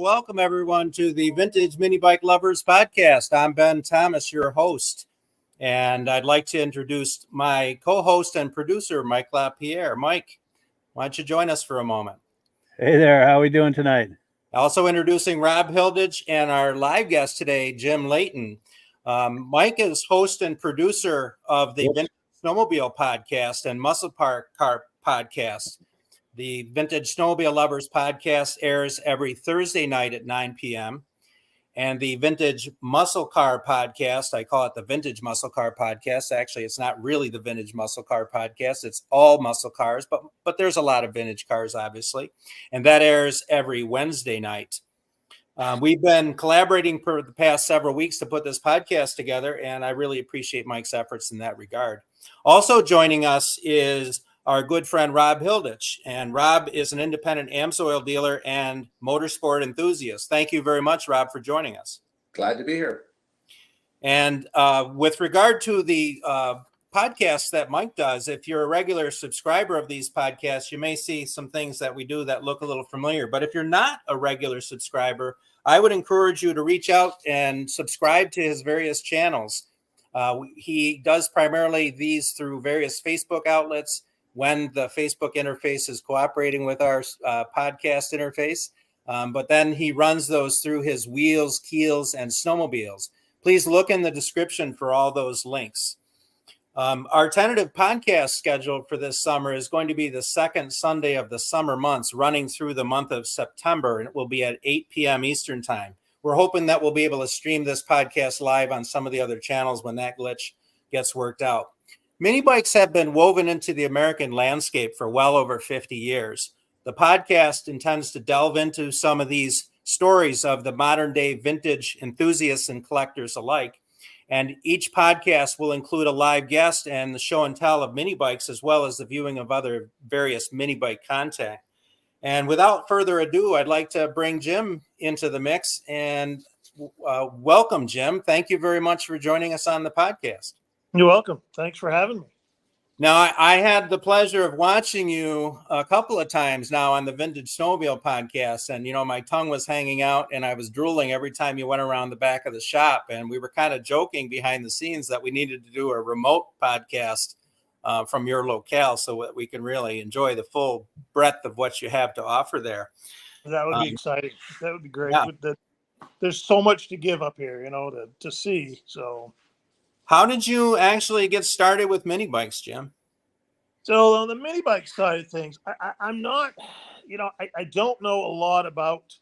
welcome everyone to the Vintage Mini Bike Lovers Podcast. I'm Ben Thomas, your host, and I'd like to introduce my co-host and producer, Mike LaPierre. Mike, why don't you join us for a moment? Hey there, how are we doing tonight? Also introducing Rob Hilditch and our live guest today, Jim Leighton. Mike is host and producer of the Vintage Snowmobile Podcast and Muscle Car Podcast. The Vintage Snowmobile Lovers Podcast airs every Thursday night at 9 p.m. And the Vintage Muscle Car Podcast, I call it the Vintage Muscle Car Podcast. Actually, it's not really the Vintage Muscle Car Podcast. It's all muscle cars, but there's a lot of vintage cars, obviously. And that airs every Wednesday night. We've been collaborating for the past several weeks to put this podcast together, and I really appreciate Mike's efforts in that regard. Also joining us is our good friend Rob Hilditch, and Rob is an independent AMSOIL dealer and motorsport enthusiast. Thank you very much, Rob, for joining us. Glad to be here. And with regard to the podcasts that Mike does, if you're a regular subscriber of these podcasts, you may see some things that we do that look a little familiar. But if you're not a regular subscriber, I would encourage you to reach out and subscribe to his various channels. He does primarily these through various Facebook outlets, when the Facebook interface is cooperating with our podcast interface. But then he runs those through his Wheels, Keels, and Snowmobiles. Please look in the description for all those links. Our tentative podcast schedule for this summer is going to be the second Sunday of the summer months, running through the month of September, and it will be at 8 p.m. Eastern Time. We're hoping that we'll be able to stream this podcast live on some of the other channels when that glitch gets worked out. Mini bikes have been woven into the American landscape for well over 50 years. The podcast intends to delve into some of these stories of the modern day vintage enthusiasts and collectors alike. And each podcast will include a live guest and the show and tell of mini bikes, as well as the viewing of other various mini bike content. And without further ado, I'd like to bring Jim into the mix and welcome, Jim. Thank you very much for joining us on the podcast. You're welcome. Thanks for having me. Now, I had the pleasure of watching you a couple of times now on the Vintage Snowmobile Podcast, and, you know, my tongue was hanging out and I was drooling every time you went around the back of the shop, and we were kind of joking behind the scenes that we needed to do a remote podcast from your locale so that we can really enjoy the full breadth of what you have to offer there. That would be exciting. That would be great. Yeah. There's so much to give up here, you know, to see, so... How did you actually get started with mini bikes, Jim? So on the mini bike side of things, I'm not, you know, I don't know a lot about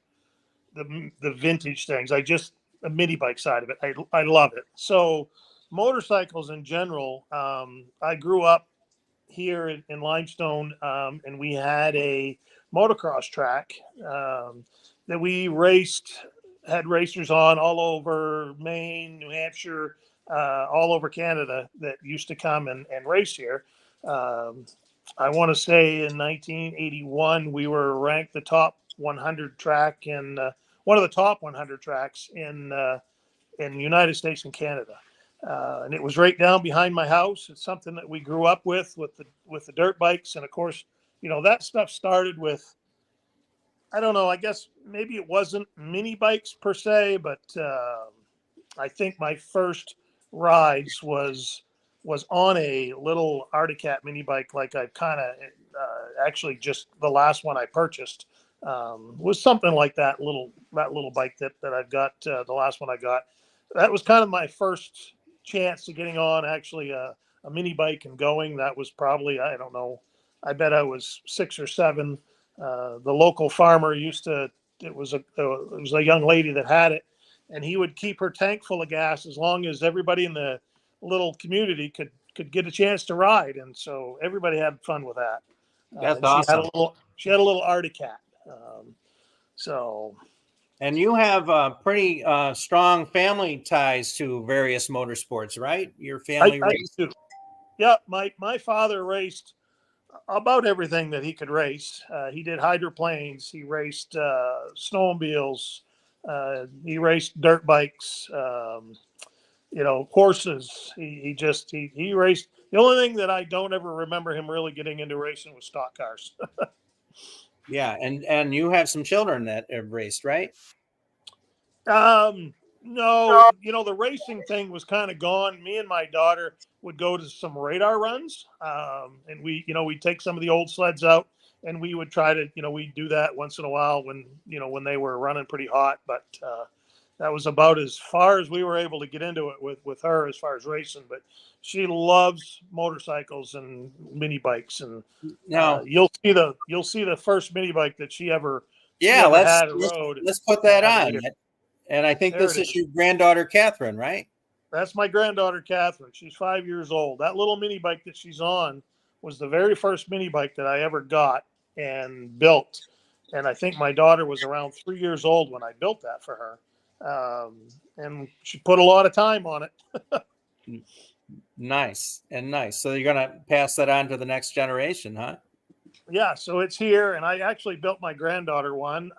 the vintage things. I just, the mini bike side of it, I love it. So motorcycles in general, I grew up here in Limestone, and we had a motocross track that we had racers on all over Maine, New Hampshire, all over Canada that used to come and race here. I want to say in 1981, we were ranked the top 100 track in one of the top 100 tracks in the United States and Canada. And it was right down behind my house. It's something that we grew up with the dirt bikes. And of course, you know, that stuff started with, I don't know, I guess maybe it wasn't mini bikes per se, but I think my first rides was on a little Articat mini bike, like I kind of actually just the last one I purchased was something like that little bike that I've got. The last one I got, that was kind of my first chance to getting on actually a mini bike and going. That was probably, I don't know, I bet I was 6 or 7. The local farmer it was a young lady that had it, and he would keep her tank full of gas as long as everybody in the little community could get a chance to ride. And so everybody had fun with that. That's awesome. She had a little Articat. And you have pretty strong family ties to various motorsports, right? Your family raced? I do. Yeah, my father raced about everything that he could race. He did hydroplanes. He raced snowmobiles. He raced dirt bikes, you know, horses. He raced. The only thing that I don't ever remember him really getting into racing was stock cars. Yeah, and you have some children that have raced, right? No, the racing thing was kind of gone. Me and my daughter would go to some radar runs, and we'd take some of the old sleds out, and we would try to, we'd do that once in a while when they were running pretty hot. But that was about as far as we were able to get into it with her as far as racing. But she loves motorcycles and mini bikes, and No. you'll see the first mini bike that she ever Yeah, had a road. let's put that Have it on. here. And I think There this it is is. your granddaughter, Catherine, right? That's my granddaughter, Catherine. She's 5 years old. That little mini bike that she's on was the very first mini bike that I ever got and built. And I think my daughter was around 3 years old when I built that for her. And she put a lot of time on it. Nice. So you're going to pass that on to the next generation, huh? Yeah, so it's here. And I actually built my granddaughter one.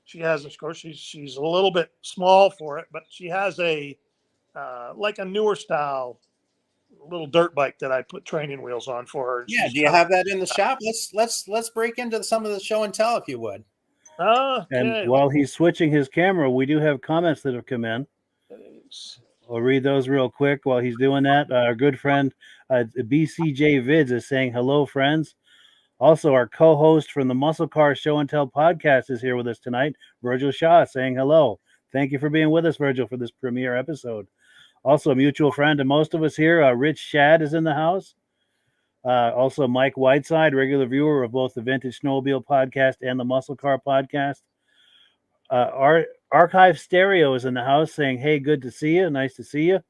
She has, of course, she's a little bit small for it, but she has like a newer style little dirt bike that I put training wheels on for her. Yeah. Do you have that in the shop? Let's break into some of the show and tell, if you would. Okay. And while he's switching his camera, we do have comments that have come in. I'll read those real quick while he's doing that. Our good friend BCJ Vids is saying, hello, friends. Also, our co-host from the Muscle Car Show and Tell podcast is here with us tonight, Virgil Shaw, saying hello. Thank you for being with us, Virgil, for this premiere episode. Also, a mutual friend to most of us here, Rich Shad is in the house. Also, Mike Whiteside, regular viewer of both the Vintage Snowmobile podcast and the Muscle Car podcast. Our Archive Stereo is in the house saying, hey, good to see you. Nice to see you.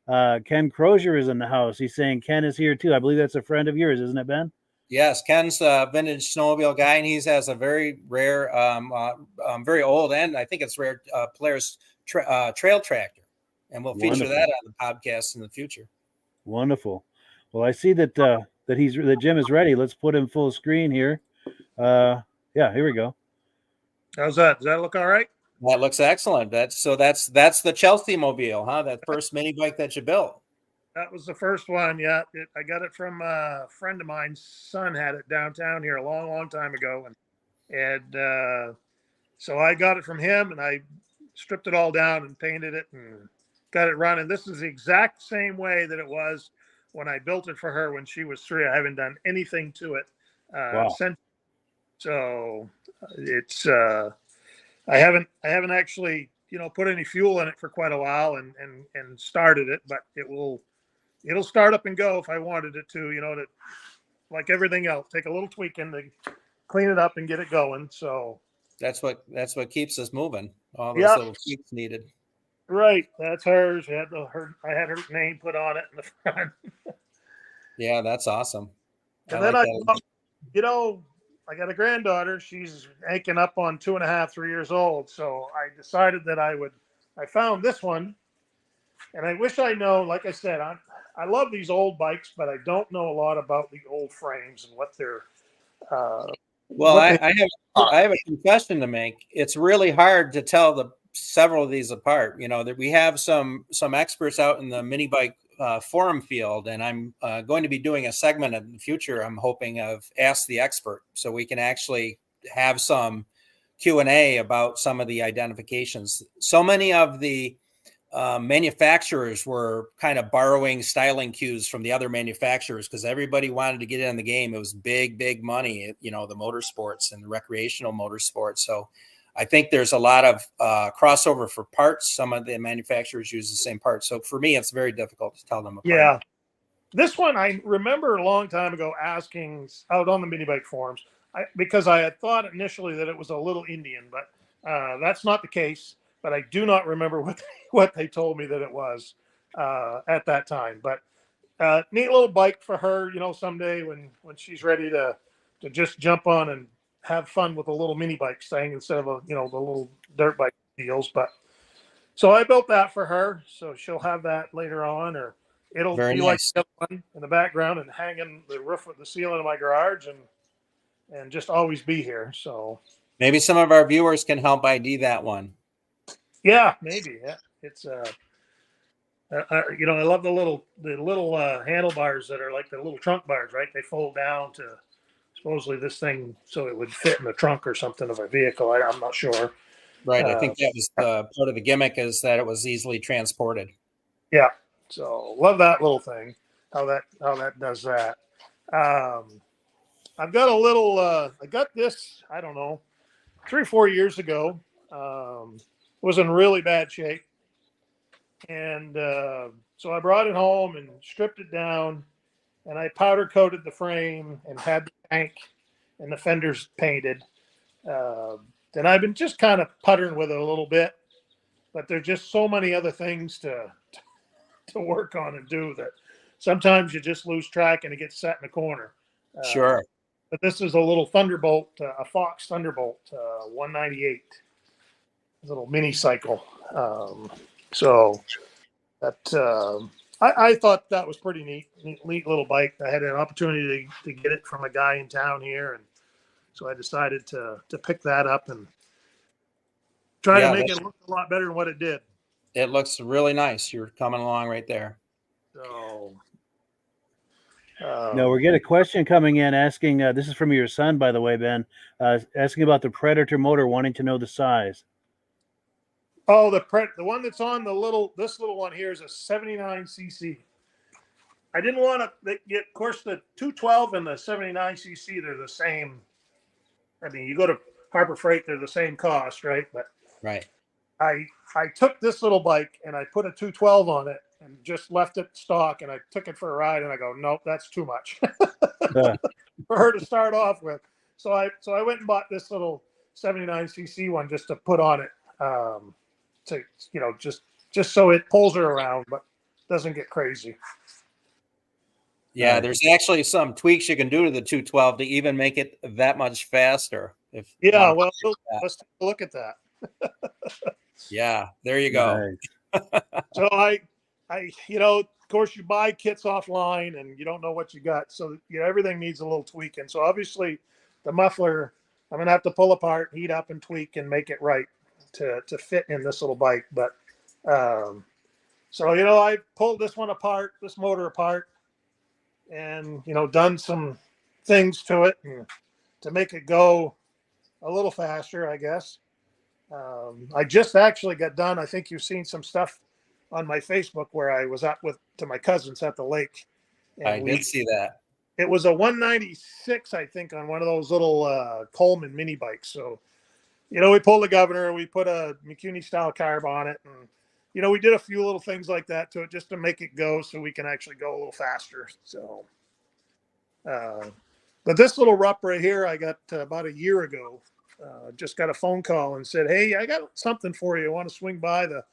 Ken Crozier is in the house. He's saying Ken is here too. I believe that's a friend of yours, isn't it, Ben? Yes, Ken's a vintage snowmobile guy, and he has a very rare, very old, and I think it's rare Polaris trail tractor, and we'll feature that on the podcast in the future. Wonderful. Well, I see that that Jim is ready. Let's put him full screen here. Yeah, here we go. How's that? Does that look all right? That looks excellent. That's the Chelsea Mobile, huh? That first mini bike that you built. That was the first one. Yeah, I got it from a friend of mine's son had it downtown here a long, long time ago, and so I got it from him, and I stripped it all down and painted it and got it running. This is the exact same way that it was when I built it for her when she was 3. I haven't done anything to it since. So it's I haven't actually put any fuel in it for quite a while and started it, but it'll start up and go if I wanted it to, like everything else, take a little tweaking to clean it up and get it going. So that's what keeps us moving. All those little tweaks needed. Right. That's hers. I had her name put on it in the front. Yeah, that's awesome. And then I got a granddaughter. She's aching up on 2.5, 3 years old. So I decided that I found this one, and I wish I know, like I said, I love these old bikes, but I don't know a lot about the old frames and what they're. I have a confession to make. It's really hard to tell several of these apart. That we have some experts out in the mini bike forum field, and I'm going to be doing a segment in the future. I'm hoping of Ask the Expert, so we can actually have some Q&A about some of the identifications. So many of the manufacturers were kind of borrowing styling cues from the other manufacturers because everybody wanted to get in the game. It was big money, the motorsports and the recreational motorsports. So I think there's a lot of crossover for parts. Some of the manufacturers use the same parts. So for me, it's very difficult to tell them apart. Yeah. This one, I remember a long time ago asking out on the mini bike forums because I had thought initially that it was a little Indian, but that's not the case. But I do not remember what they told me that it was at that time. But neat little bike for her, someday when she's ready to just jump on and have fun with a little mini bike thing instead of the little dirt bike deals. But so I built that for her, so she'll have that later on, or it'll Very be nice. like one in the background and hang in the roof of the ceiling of my garage and just always be here. So maybe some of our viewers can help ID that one. Yeah, maybe. Yeah, it's I love the little handlebars that are like the little trunk bars, right? They fold down to supposedly this thing so it would fit in the trunk or something of a vehicle. I'm not sure. Right. I think that was part of the gimmick, is that it was easily transported. Yeah. So love that little thing. How that does that. I've got a little. I got this. I don't know, 3 or 4 years ago. Was in really bad shape, and so I brought it home and stripped it down, and I powder coated the frame and had the tank and the fenders painted. And I've been just kind of puttering with it a little bit, but there's just so many other things to work on and do that sometimes you just lose track and it gets set in the corner. Sure. But this is a little Thunderbolt, a Fox Thunderbolt 198, little mini cycle. So that I thought that was pretty neat little bike. I had an opportunity to get it from a guy in town here, and so I decided to pick that up and try to make it look a lot better than what it did. It looks really nice. You're coming along right there. So, no, we get a question coming in asking. This is from your son, by the way, Ben. Asking about the Predator motor, wanting to know the size. Oh, the one that's on this little one here is a 79cc. I didn't want to get, of course, the 212 and the 79cc, they're the same. I mean, you go to Harbor Freight, they're the same cost, right? But right. I took this little bike and I put a 212 on it and just left it stock, and I took it for a ride, and I go, nope, that's too much for her to start off with. So I went and bought this little 79cc one just to put on it, to just so it pulls her around but doesn't get crazy. Yeah, there's actually some tweaks you can do to the 212 to even make it that much faster. Well, let's take a look at that. Yeah, there you go. Nice. So I, of course, you buy kits offline and you don't know what you got. So, everything needs a little tweaking. So obviously the muffler, I'm going to have to pull apart, heat up and tweak and make it right to fit in this little bike. But, so, I pulled this one apart, this motor apart, and, done some things to it and to make it go a little faster, I guess. I just actually got done. I think you've seen some stuff on my Facebook where I was up to my cousins at the lake. And I did see that. It was a 196, I think, on one of those little Coleman mini bikes. So, we pulled the governor, we put a McCuney style carb on it, and we did a few little things like that to it just to make it go so we can actually go a little faster. So, but this little Rupp right here, I got about a year ago. Just got a phone call and said, hey, I got something for you. I want to swing by the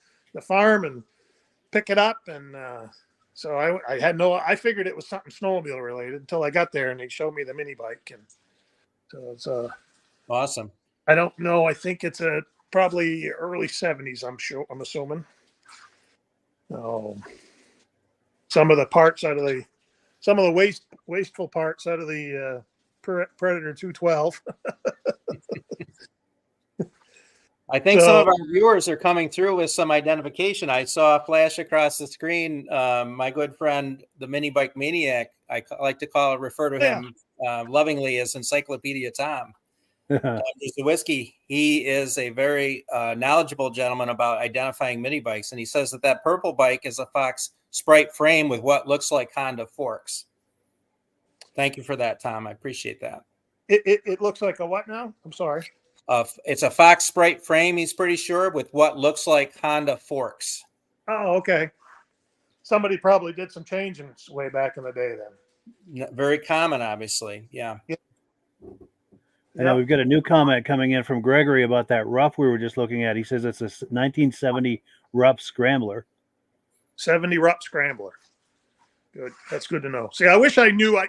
farm and pick it up. And so I figured it was something snowmobile related until I got there and they showed me the mini bike. And so it's awesome. I don't know. I think it's probably early 70s, I'm assuming. Some of the parts some of the wasteful parts out of the Predator 212. I think some of our viewers are coming through with some identification. I saw a flash across the screen. My good friend, the Mini Bike Maniac, I like to refer to him lovingly as Encyclopedia Tom. Przyojski, he is a very knowledgeable gentleman about identifying mini bikes, and he says that purple bike is a Fox Sprite frame with what looks like Honda forks. Thank you for that, Tom. I appreciate that. It looks like a what now? I'm sorry. It's a Fox Sprite frame, he's pretty sure, with what looks like Honda forks. Oh, okay. Somebody probably did some changing way back in the day then. Very common, obviously. Yeah. I know we've got a new comment coming in from Gregory about that Rupp we were just looking at. He says it's a 1970 Rupp Scrambler. 70 Rupp Scrambler. Good. That's good to know. See, I wish I knew. I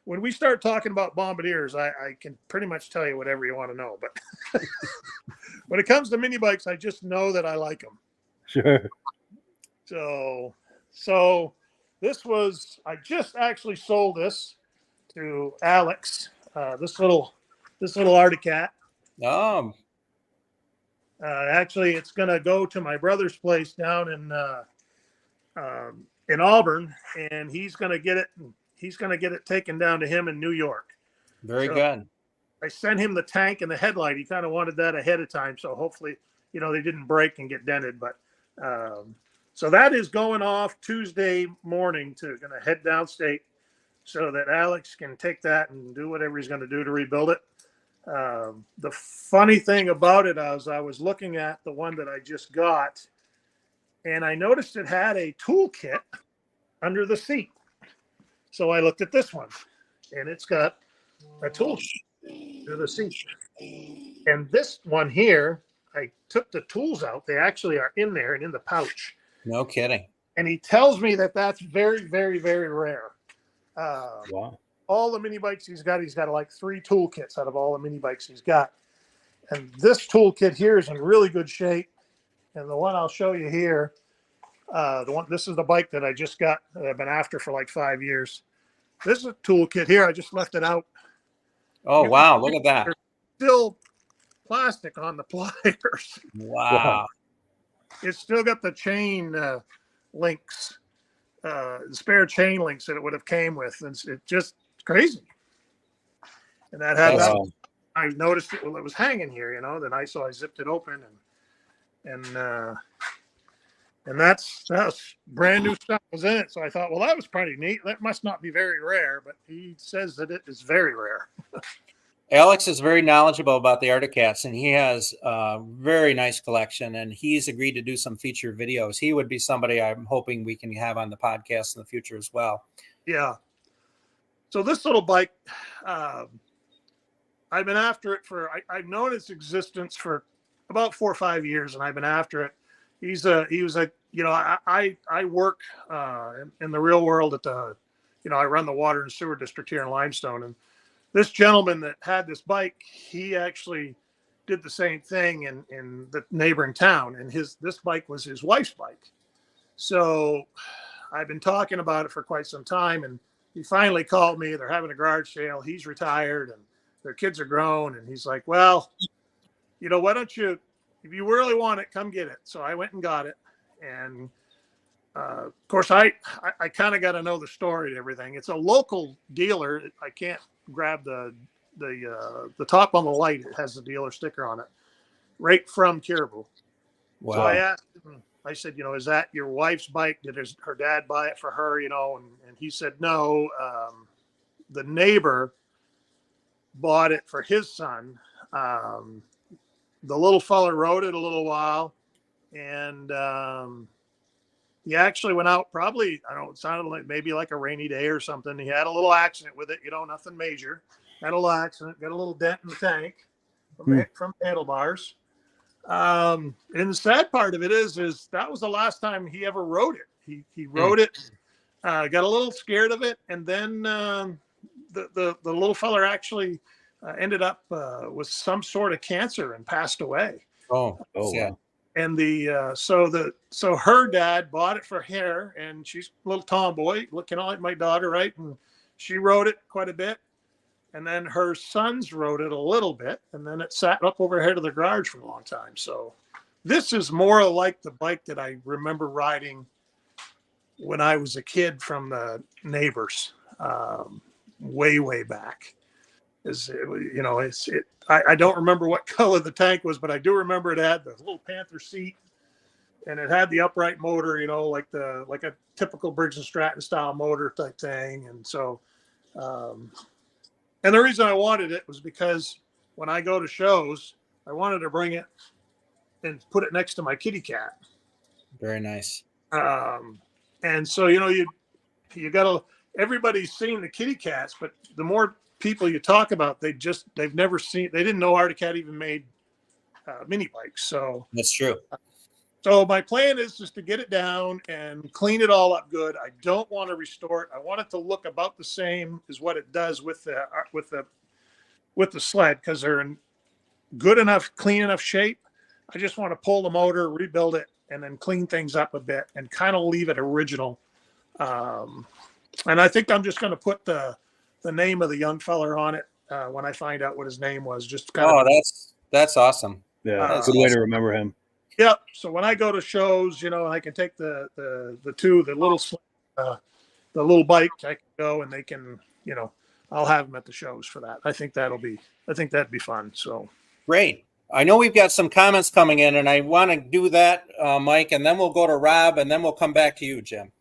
when we start talking about bombardiers, I can pretty much tell you whatever you want to know. But when it comes to mini bikes, I just know that I like them. Sure. So I just actually sold this to Alex. This little Arctic Cat. Actually, it's going to go to my brother's place down in Auburn, and he's going to get it. He's going to get it taken down to him in New York. Very So good. I sent him the tank and the headlight. He kind of wanted that ahead of time. So hopefully, they didn't break and get dented. But so that is going off Tuesday morning to going to head downstate so that Alex can take that and do whatever he's going to do to rebuild it. The funny thing about it is I was looking at the one that I just got, and I noticed it had a toolkit under the seat. So I looked at this one, and it's got a tool under the seat. And this one here, I took the tools out. They actually are in there and in the pouch. No kidding. And he tells me that that's very, very, very rare. Wow. All the mini bikes he's got like 3 toolkits out of all the mini bikes he's got. And this toolkit here is in really good shape. And the one I'll show you here, this is the bike that I just got that I've been after for like 5 years. This is a toolkit here. I just left it out. Oh, wow. Look at that. There's still plastic on the pliers. Wow. It's still got the chain links, the spare chain links that it would have came with. And it's just crazy. And that had that. I noticed it while it was hanging here, then I zipped it open and that's brand new stuff was in it. So I thought, well, that was pretty neat. That must not be very rare, but he says that it is very rare. Alex is very knowledgeable about the Articats, and he has a very nice collection, and he's agreed to do some feature videos. He would be somebody I'm hoping we can have on the podcast in the future as well. Yeah. So this little bike, I've been after it I've known its existence for about 4 or 5 years, and I've been after it. I work in the real world at I run the water and sewer district here in Limestone. And this gentleman that had this bike, he actually did the same thing in the neighboring town. And this bike was his wife's bike. So I've been talking about it for quite some time. And he finally called me. They're having a garage sale. He's retired and their kids are grown. And he's like, well, why don't you, if you really want it, come get it. So I went and got it. And of course, I kind of got to know the story and everything. It's a local dealer. I can't grab the top on the light. It has the dealer sticker on it, right from Caribou. Wow. So I asked him, I said, is that your wife's bike? Did her dad buy it for her? And he said, no, the neighbor bought it for his son. The little fella rode it a little while, and he actually went out probably, I don't know, it sounded like maybe like a rainy day or something. He had a little accident with it, nothing major. Had a little accident, got a little dent in the tank from handlebars. And the sad part of it is that was the last time he ever rode it. He rode it, got a little scared of it, and then the little fella actually ended up with some sort of cancer and passed away. Oh, yeah. Wow. And so her dad bought it for her, and she's a little tomboy, looking like my daughter, right? And she rode it quite a bit, and then her sons rode it a little bit, and then it sat up overhead of the garage for a long time. So this is more like the bike that I remember riding when I was a kid from the neighbors, way back. I don't remember what color the tank was, but I do remember it had the little Panther seat, and it had the upright motor, like a typical Briggs and Stratton style motor type thing. And so, and the reason I wanted it was because when I go to shows, I wanted to bring it and put it next to my kitty cat. Very nice. And so, you gotta, everybody's seen the kitty cats, but the more people you talk about, they didn't know Articat even made mini bikes. So That's true. So my plan is just to get it down and clean it all up good. I don't want to restore it. I want it to look about the same as what it does with the sled, because they're in good enough, clean enough shape. I just want to pull the motor, rebuild it, and then clean things up a bit and kind of leave it original. And I think I'm just going to put the name of the young fella on it when I find out what his name was. Just kind of. That's awesome. Yeah, that's a good way to remember him. Yep. So when I go to shows, I can take the little bike. I can go and they can, I'll have them at the shows for that. I think that'd be fun. So Great. I know we've got some comments coming in, and I want to do that, Mike, and then we'll go to Rob, and then we'll come back to you, Jim.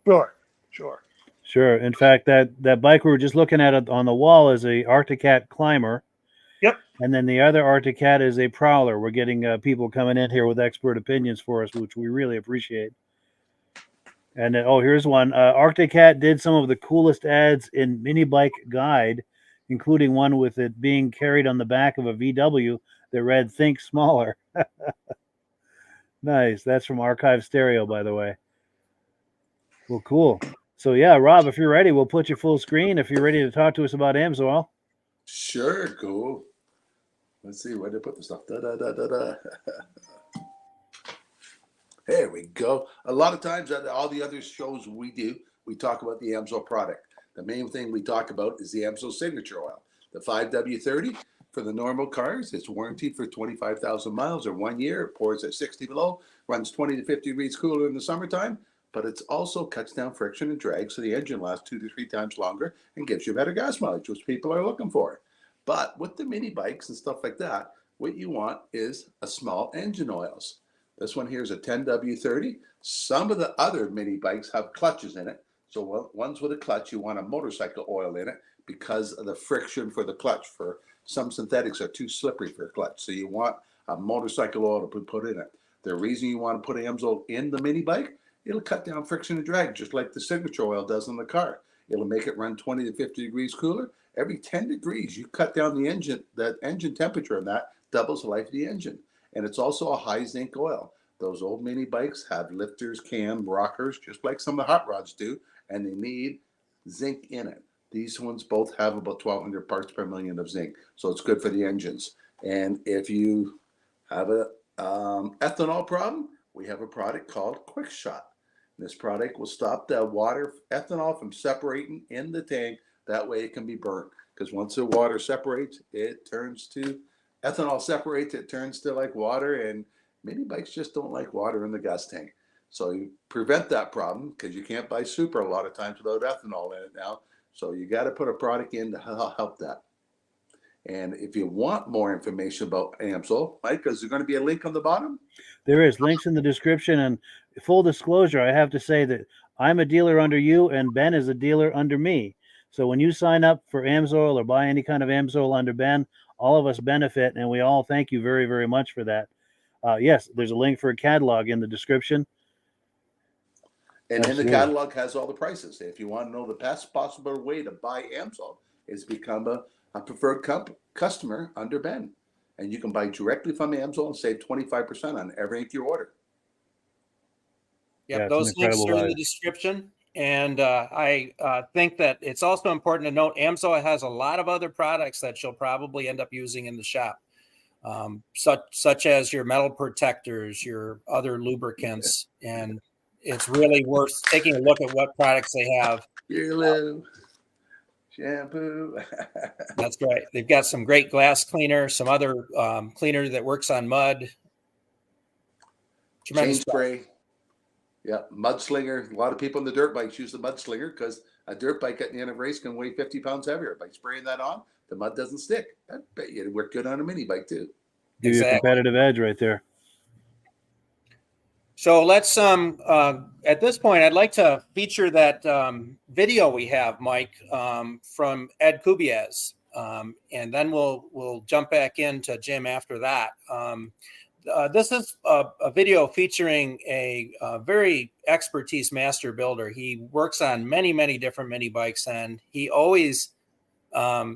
Sure. In fact, that bike we were just looking at on the wall is a Arctic Cat Climber. Yep. And then the other Arctic Cat is a Prowler. We're getting people coming in here with expert opinions for us, which we really appreciate. And then, here's one. Arctic Cat did some of the coolest ads in Mini Bike Guide, including one with it being carried on the back of a VW that read "Think Smaller." Nice. That's from Archive Stereo, by the way. Well, cool. So yeah, Rob, if you're ready, we'll put you full screen. If you're ready to talk to us about AMSOIL. Sure, cool. Let's see, where did I put the stuff? There we go. A lot of times at all the other shows we do, we talk about the AMSOIL product. The main thing we talk about is the AMSOIL signature oil. The 5W30 for the normal cars, it's warranted for 25,000 miles or 1 year. It pours at 60 below, runs 20 to 50 degrees cooler in the summertime, but it also cuts down friction and drag so the engine lasts 2 to 3 times longer and gives you better gas mileage, which people are looking for. But with the mini bikes and stuff like that, what you want is a small engine oils. This one here is a 10W30. Some of the other mini bikes have clutches in it. So ones with a clutch, you want a motorcycle oil in it because of the friction for the clutch. For some synthetics are too slippery for a clutch. So you want a motorcycle oil to put in it. The reason you want to put AMSOIL in the mini bike, it'll cut down friction and drag just like the signature oil does in the car. It'll make it run 20 to 50 degrees cooler. Every 10 degrees, you cut down the engine temperature, and that doubles the life of the engine. And it's also a high zinc oil. Those old mini bikes have lifters, cam, rockers, just like some of the hot rods do, and they need zinc in it. These ones both have about 1,200 parts per million of zinc, so it's good for the engines. And if you have a ethanol problem, we have a product called Quick Shot. This product will stop the ethanol from separating in the tank. That way it can be burnt, because once the water separates, ethanol separates, it turns to like water, and mini bikes just don't like water in the gas tank. So you prevent that problem, because you can't buy super a lot of times without ethanol in it now. So you got to put a product in to help that. And if you want more information about AMSOIL, Mike, is there going to be a link on the bottom? There is links in the description. And full disclosure, I have to say that I'm a dealer under you and Ben is a dealer under me. So when you sign up for AMSOIL or buy any kind of AMSOIL under Ben, all of us benefit, and we all thank you very, very much for that. Yes, there's a link for a catalog in the description. And in the catalog has all the prices. If you want to know the best possible way to buy AMSOIL is become a preferred customer under Ben. And you can buy directly from AMSOIL and save 25% on everything you order. Yep, those links are in the description. And I think that it's also important to note AMSOIL has a lot of other products that you'll probably end up using in the shop, such as your metal protectors, your other lubricants, and it's really worth taking a look at what products they have. Shampoo. That's right. They've got some great glass cleaner, some other cleaner that works on mud. Chain spray. Yeah, mudslinger. A lot of people on the dirt bikes use the mudslinger because a dirt bike at the end of a race can weigh 50 pounds heavier. By spraying that on, the mud doesn't stick. I bet you it'd work good on a mini bike too. Give you a competitive edge right there. So let's at this point, I'd like to feature that video we have, Mike, from Ed Kubiez, and then we'll jump back into Jim after that. This is a video featuring a very expertise master builder. He works on many, many different mini bikes, and he always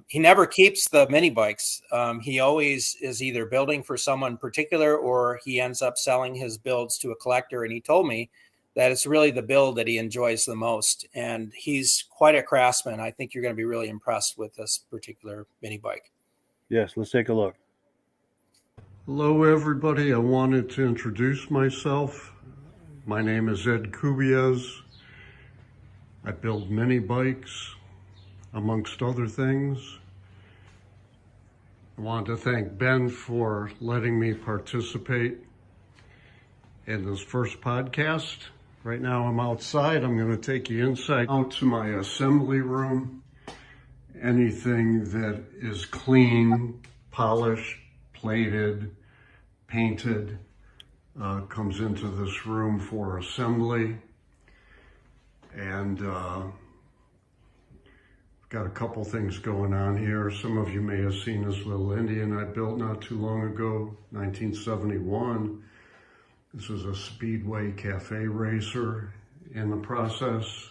he never keeps the mini bikes. He always is either building for someone particular or he ends up selling his builds to a collector. And he told me that it's really the build that he enjoys the most. And he's quite a craftsman. I think you're going to be really impressed with this particular mini bike. Yes, let's take a look. Hello, everybody. I wanted to introduce myself. My name is Ed Kubiez. I build mini bikes, amongst other things. I want to thank Ben for letting me participate in this first podcast. Right now I'm outside. I'm going to take you inside out to my assembly room anything that is clean, polished, plated, painted, comes into this room for assembly. And got a couple things going on here. Some of you may have seen this little Indian I built not too long ago, 1971. This was a Speedway Cafe racer in the process.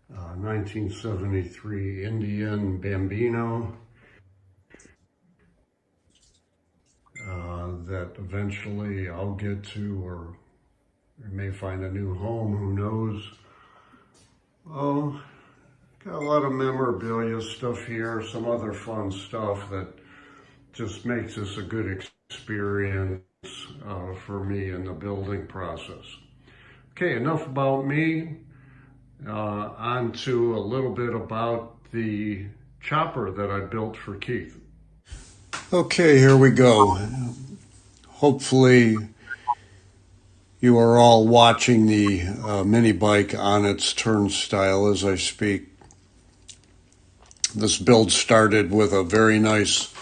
1973 Indian Bambino that eventually I'll get to, or I may find a new home, who knows. Oh, got a lot of memorabilia stuff here, some other fun stuff that just makes this a good experience for me in the building process. Okay, enough about me. On to a little bit about the chopper that I built for Keith. Okay, here we go. Hopefully you are all watching the mini bike on its turnstile as I speak. This build started with a very nice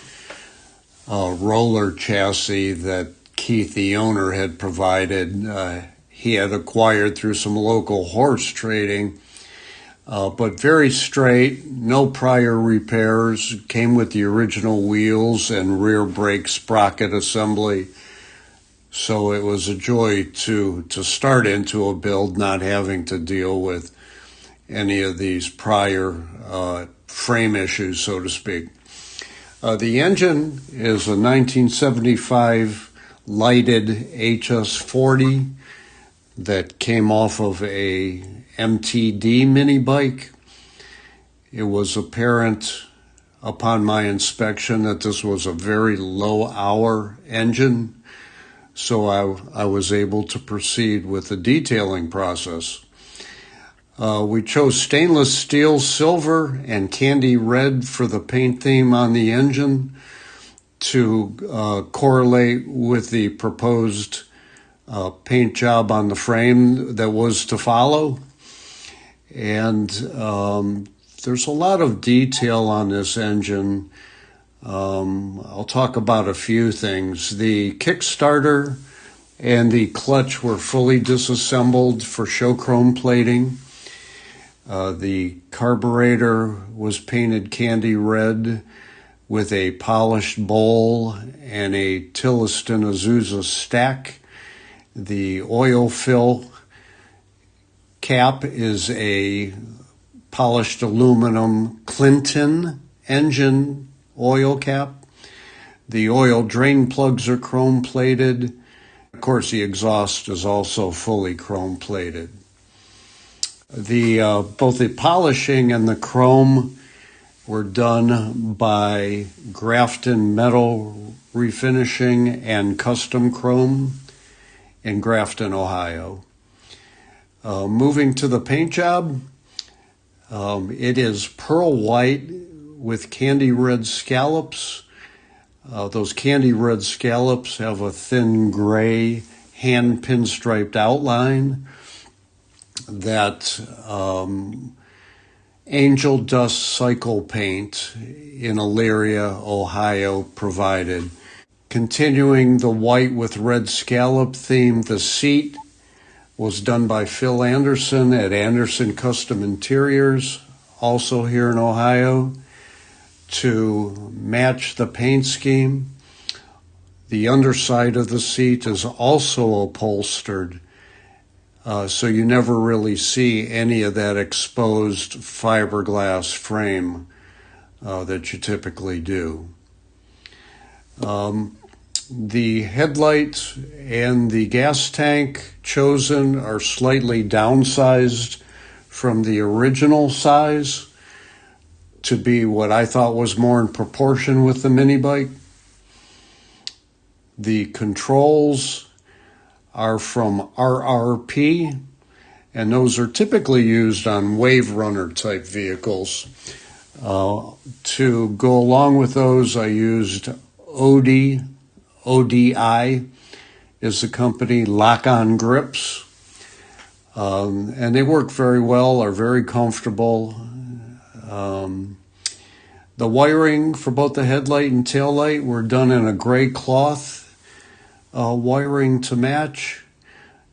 roller chassis that Keith, the owner, had provided. He had acquired through some local horse trading, but very straight, no prior repairs, came with the original wheels and rear brake sprocket assembly. So it was a joy to start into a build not having to deal with any of these prior frame issues, so to speak. The engine is a 1975 lighted HS40 that came off of a MTD mini bike. It was apparent upon my inspection that this was a very low hour engine, so I was able to proceed with the detailing process. We chose stainless steel silver and candy red for the paint theme on the engine to correlate with the proposed paint job on the frame that was to follow. And there's a lot of detail on this engine. I'll talk about a few things. The Kickstarter and the clutch were fully disassembled for show chrome plating. The carburetor was painted candy red with a polished bowl and a Tilliston Azusa stack. The oil fill cap is a polished aluminum Clinton engine oil cap. The oil drain plugs are chrome plated. Of course, the exhaust is also fully chrome plated. Both the polishing and the chrome were done by Grafton Metal Refinishing and Custom Chrome in Grafton, Ohio. Moving to the paint job, it is pearl white with candy red scallops. Those candy red scallops have a thin gray hand pinstriped outline that Angel Dust Cycle Paint in Elyria, Ohio provided. Continuing the white with red scallop theme, the seat was done by Phil Anderson at Anderson Custom Interiors, also here in Ohio, to match the paint scheme. The underside of the seat is also upholstered, so you never really see any of that exposed fiberglass frame that you typically do. The headlight and the gas tank chosen are slightly downsized from the original size to be what I thought was more in proportion with the mini bike. The controls are from RRP, and those are typically used on Wave Runner type vehicles. To go along with those, I used ODI is the company, lock-on grips, and they work very well, are very comfortable. The wiring for both the headlight and tail light were done in a gray cloth wiring to match.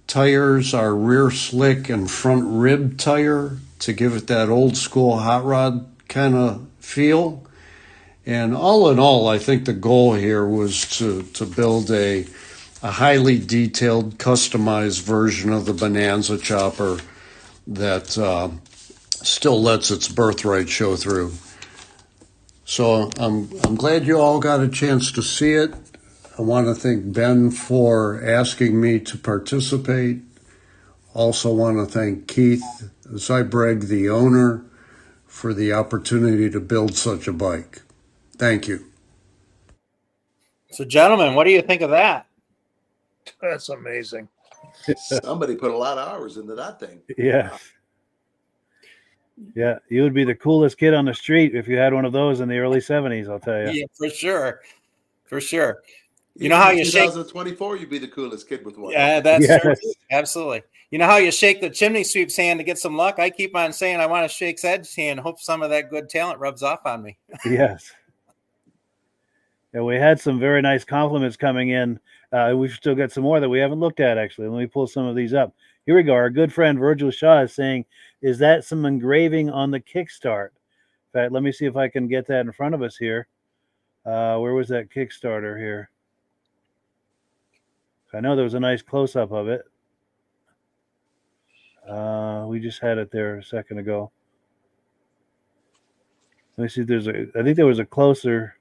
Tires are rear slick and front rib tire to give it that old school hot rod kind of feel. And all in all, I think the goal here was to build a highly detailed, customized version of the Bonanza chopper that still lets its birthright show through. So I'm glad you all got a chance to see it. I want to thank Ben for asking me to participate. Also want to thank Keith Zybreg, the owner, for the opportunity to build such a bike. Thank you. So, gentlemen, what do you think of that? That's amazing. Somebody put a lot of hours into that thing. Yeah. Yeah, you would be the coolest kid on the street if you had one of those in the early 70s, I'll tell you. Yeah, for sure. For sure. You Even know how in you shake 2024, you'd be the coolest kid with one. Yeah, that's Yes. true. Absolutely. You know how you shake the chimney sweep's hand to get some luck? I keep on saying I want to shake Ed's hand, hope some of that good talent rubs off on me. Yes. Yeah, we had some very nice compliments coming in. We've still got some more that we haven't looked at, actually. Let me pull some of these up. Here we go. Our good friend Virgil Shaw is saying, is that some engraving on the kickstart? In fact, let me see if I can get that in front of us here. Where was that Kickstarter here? I know there was a nice close-up of it. We just had it there a second ago. Let me see if there's I think there was a closer.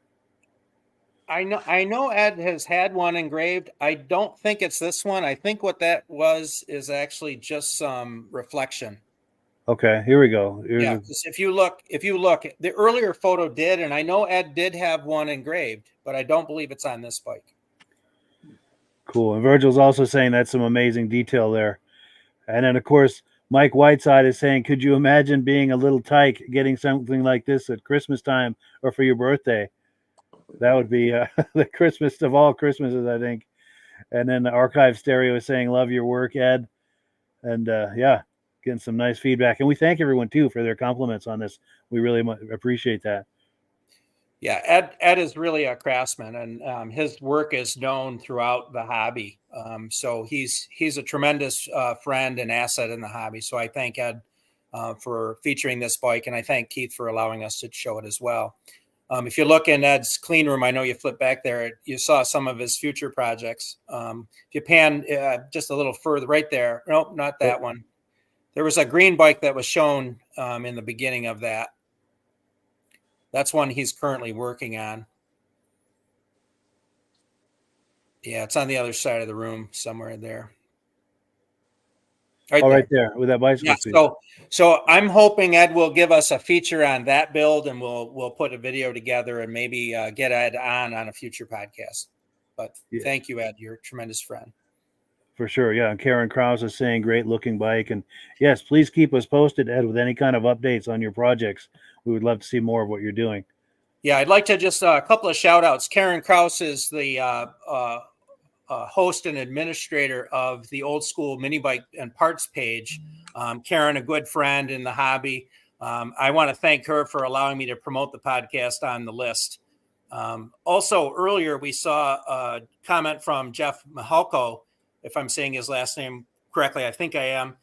I know Ed has had one engraved. I don't think it's this one. I think what that was is actually just some reflection. Okay, here we go. Yeah, because if you look, the earlier photo did, and I know Ed did have one engraved, but I don't believe it's on this bike. Cool. And Virgil's also saying that's some amazing detail there. And then, of course, Mike Whiteside is saying, could you imagine being a little tyke getting something like this at Christmas time or for your birthday? That would be the Christmas of all Christmases, I think. And then the Archive Stereo is saying, love your work, Ed. And yeah, getting some nice feedback. And we thank everyone, too, for their compliments on this. We really appreciate that. Yeah, Ed is really a craftsman, and his work is known throughout the hobby. So he's a tremendous friend and asset in the hobby. So I thank Ed for featuring this bike, and I thank Keith for allowing us to show it as well. If you look in Ed's clean room, I know you flipped back there, you saw some of his future projects. If you pan just a little further, right there. Nope, not that one. There was a green bike that was shown in the beginning of that. That's one he's currently working on. Yeah, it's on the other side of the room, somewhere there. Right there with that bicycle. Yeah, so I'm hoping Ed will give us a feature on that build, and we'll put a video together and maybe get Ed on a future podcast. But Thank you, Ed. You're a tremendous friend. For sure, yeah. And Karen Krause is saying great looking bike. And yes, please keep us posted, Ed, with any kind of updates on your projects. We would love to see more of what you're doing. Yeah, I'd like to just a couple of shout outs. Karen Krause is the host and administrator of the Old School Mini Bike and Parts page. Karen, a good friend in the hobby. I want to thank her for allowing me to promote the podcast on the list. Also, earlier we saw a comment from Jeff Mahalko, if I'm saying his last name correctly. I think I am.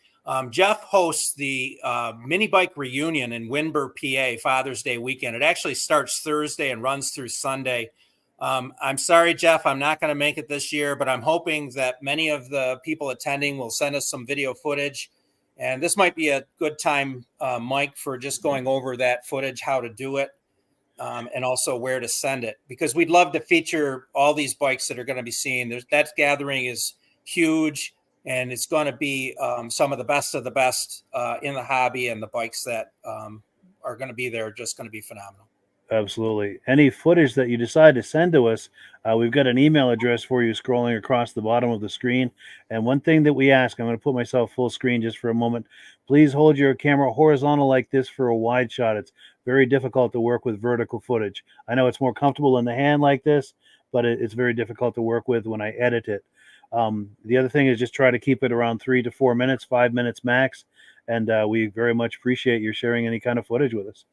Jeff hosts the mini bike reunion in Windber, PA, Father's Day weekend. It actually starts Thursday and runs through Sunday. I'm sorry, Jeff, I'm not going to make it this year, but I'm hoping that many of the people attending will send us some video footage. And this might be a good time, Mike, for just going over that footage, how to do it, and also where to send it, because we'd love to feature all these bikes that are going to be seen. That gathering is huge, and it's going to be some of the best in the hobby, and the bikes that are going to be there are just going to be phenomenal. Absolutely. Any footage that you decide to send to us, we've got an email address for you scrolling across the bottom of the screen. And one thing that we ask, I'm going to put myself full screen just for a moment. Please hold your camera horizontal like this for a wide shot. It's very difficult to work with vertical footage. I know it's more comfortable in the hand like this, but it's very difficult to work with when I edit it. The other thing is just try to keep it around 3 to 4 minutes, 5 minutes max. And we very much appreciate your sharing any kind of footage with us.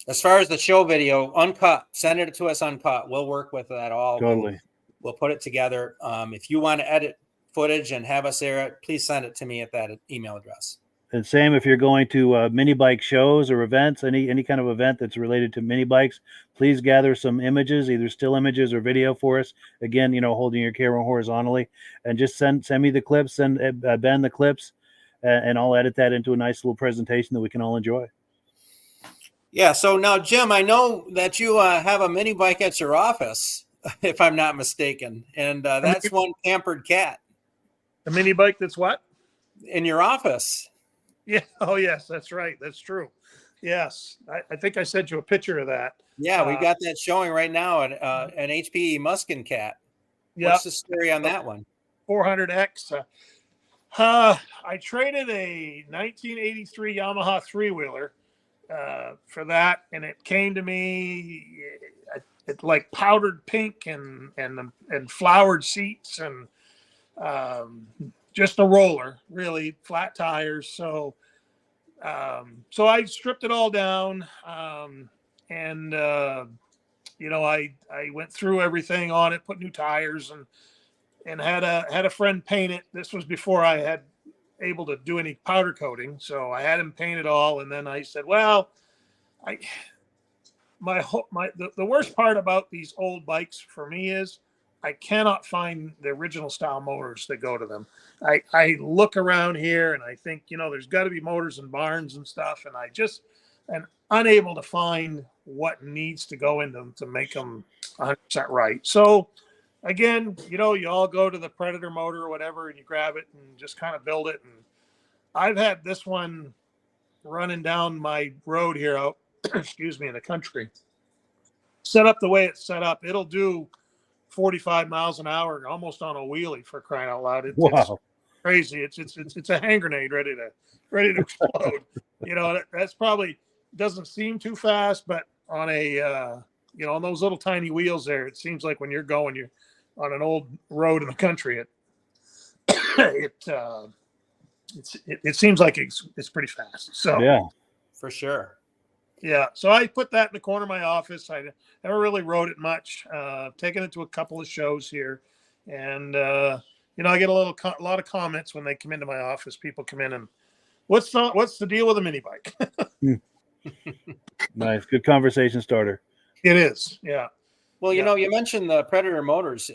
As far as the show video, uncut, send it to us uncut. We'll work with that all. Totally. We'll put it together. If you want to edit footage and have us air it, please send it to me at that email address. And same if you're going to mini bike shows or events, any kind of event that's related to mini bikes, please gather some images, either still images or video for us. Again, holding your camera horizontally, and just send me the clips, send Ben the clips, and I'll edit that into a nice little presentation that we can all enjoy. Yeah. So now, Jim, I know that you have a mini bike at your office, if I'm not mistaken, and that's one pampered cat. A mini bike that's what? In your office. Yeah. Oh, yes, that's right. That's true. Yes. I think I sent you a picture of that. Yeah, we got that showing right now, an HPE Muskin cat. Yeah. What's the story on that one? 400X. I traded a 1983 Yamaha three-wheeler for that, and it came to me it like powdered pink and flowered seats and just a roller, really flat tires. So I stripped it all down, and I went through everything on it, put new tires, and had a friend paint it. This was before I had able to do any powder coating, so I had him paint it all. And then I said, well, the worst part about these old bikes for me is I cannot find the original style motors that go to them. I look around here and I think, there's got to be motors in barns and stuff, and I just am unable to find what needs to go in them to make them 100% right. So again, you all go to the Predator motor or whatever, and you grab it and just kind of build it. And I've had this one running down my road here out, excuse me, in the country, set up the way it's set up. It'll do 45 miles an hour, almost on a wheelie, for crying out loud. It's crazy. It's a hand grenade ready to explode. That's probably doesn't seem too fast, but on on those little tiny wheels there, it seems like when you're on an old road in the country, it seems like it's pretty fast. So yeah, for sure. Yeah. So I put that in the corner of my office. I never really rode it much. Taken it to a couple of shows here, and I get a lot of comments when they come into my office. People come in and, what's the deal with a mini bike? Nice, good conversation starter. It is. Yeah. Well, you mentioned the Predator motors.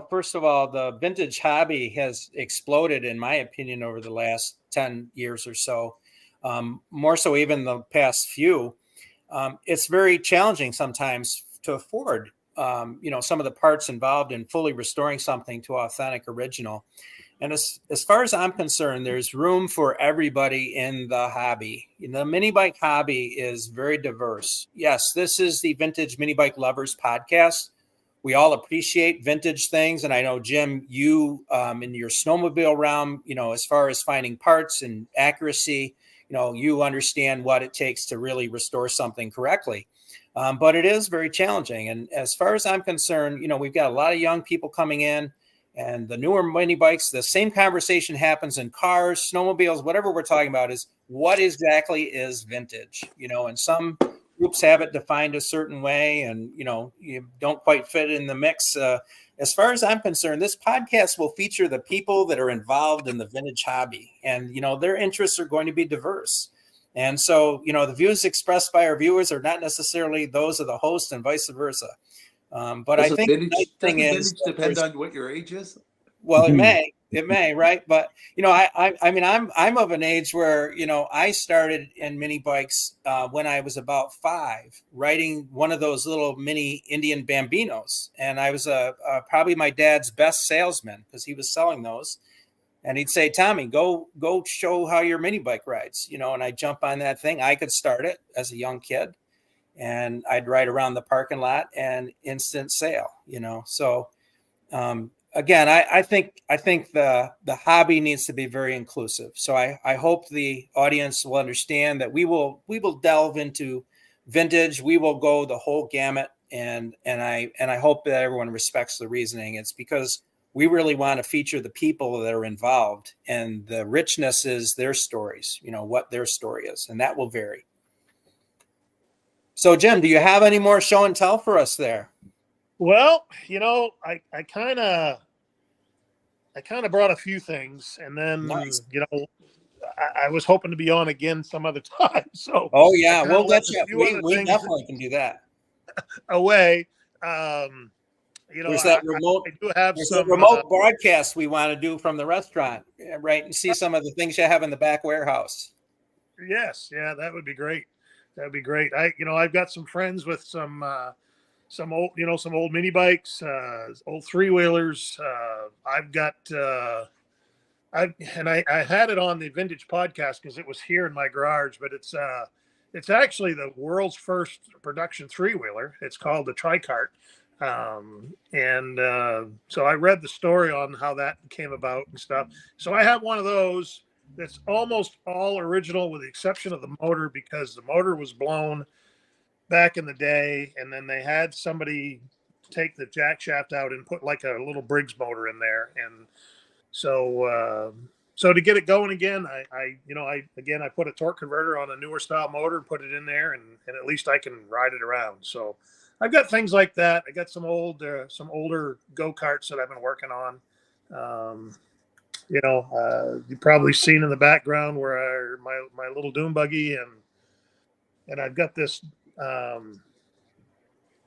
First of all, the vintage hobby has exploded, in my opinion, over the last 10 years or so. More so even the past few. It's very challenging sometimes to afford, some of the parts involved in fully restoring something to authentic original. And as far as I'm concerned, there's room for everybody in the hobby. The mini bike hobby is very diverse. Yes, this is the Vintage Mini Bike Lovers podcast. We all appreciate vintage things. And I know, Jim, you in your snowmobile realm, as far as finding parts and accuracy, you understand what it takes to really restore something correctly. But it is very challenging. And as far as I'm concerned, we've got a lot of young people coming in, and the newer mini bikes, the same conversation happens in cars, snowmobiles, whatever we're talking about is what exactly is vintage, and some groups have it defined a certain way, and, you don't quite fit in the mix. As far as I'm concerned, this podcast will feature the people that are involved in the vintage hobby, and, their interests are going to be diverse. And so, the views expressed by our viewers are not necessarily those of the host and vice versa. But I think the thing is, depend on what your age is. Well, it may, right? But I'm of an age where I started in mini bikes when I was about 5, riding one of those little mini Indian Bambinos, and I was probably my dad's best salesman because he was selling those, and he'd say, "Tommy, go show how your mini bike rides," and I jump on that thing. I could start it as a young kid, and I'd ride around the parking lot and instant sale, So again, I think the hobby needs to be very inclusive. So I hope the audience will understand that we will delve into vintage. We will go the whole gamut, and I hope that everyone respects the reasoning. It's because we really want to feature the people that are involved, and the richness is their stories, what their story is, and that will vary. So, Jim, do you have any more show and tell for us there? Well, I kind of brought a few things, and then Nice. I was hoping to be on again some other time. So Oh, I yeah, kinda we'll get left a you. few other We things definitely can do that. away. There's that remote. I do have There's a some. remote broadcast we want to do from the restaurant, right? And see some of the things you have in the back warehouse. Yes, yeah, that would be great. That'd be great. I've got some friends with some old mini bikes, old three wheelers. I've got. I had it on the vintage podcast because it was here in my garage, but it's actually the world's first production three wheeler. It's called the Tricart. So I read the story on how that came about and stuff. So I have one of those that's almost all original with the exception of the motor, because the motor was blown back in the day, and then they had somebody take the jack shaft out and put like a little Briggs motor in there. And so to get it going again, I put a torque converter on a newer style motor and put it in there, and at least I can ride it around. So I've got things like that. I got some older go-karts that I've been working on. You've probably seen in the background where my little dune buggy, and I've got this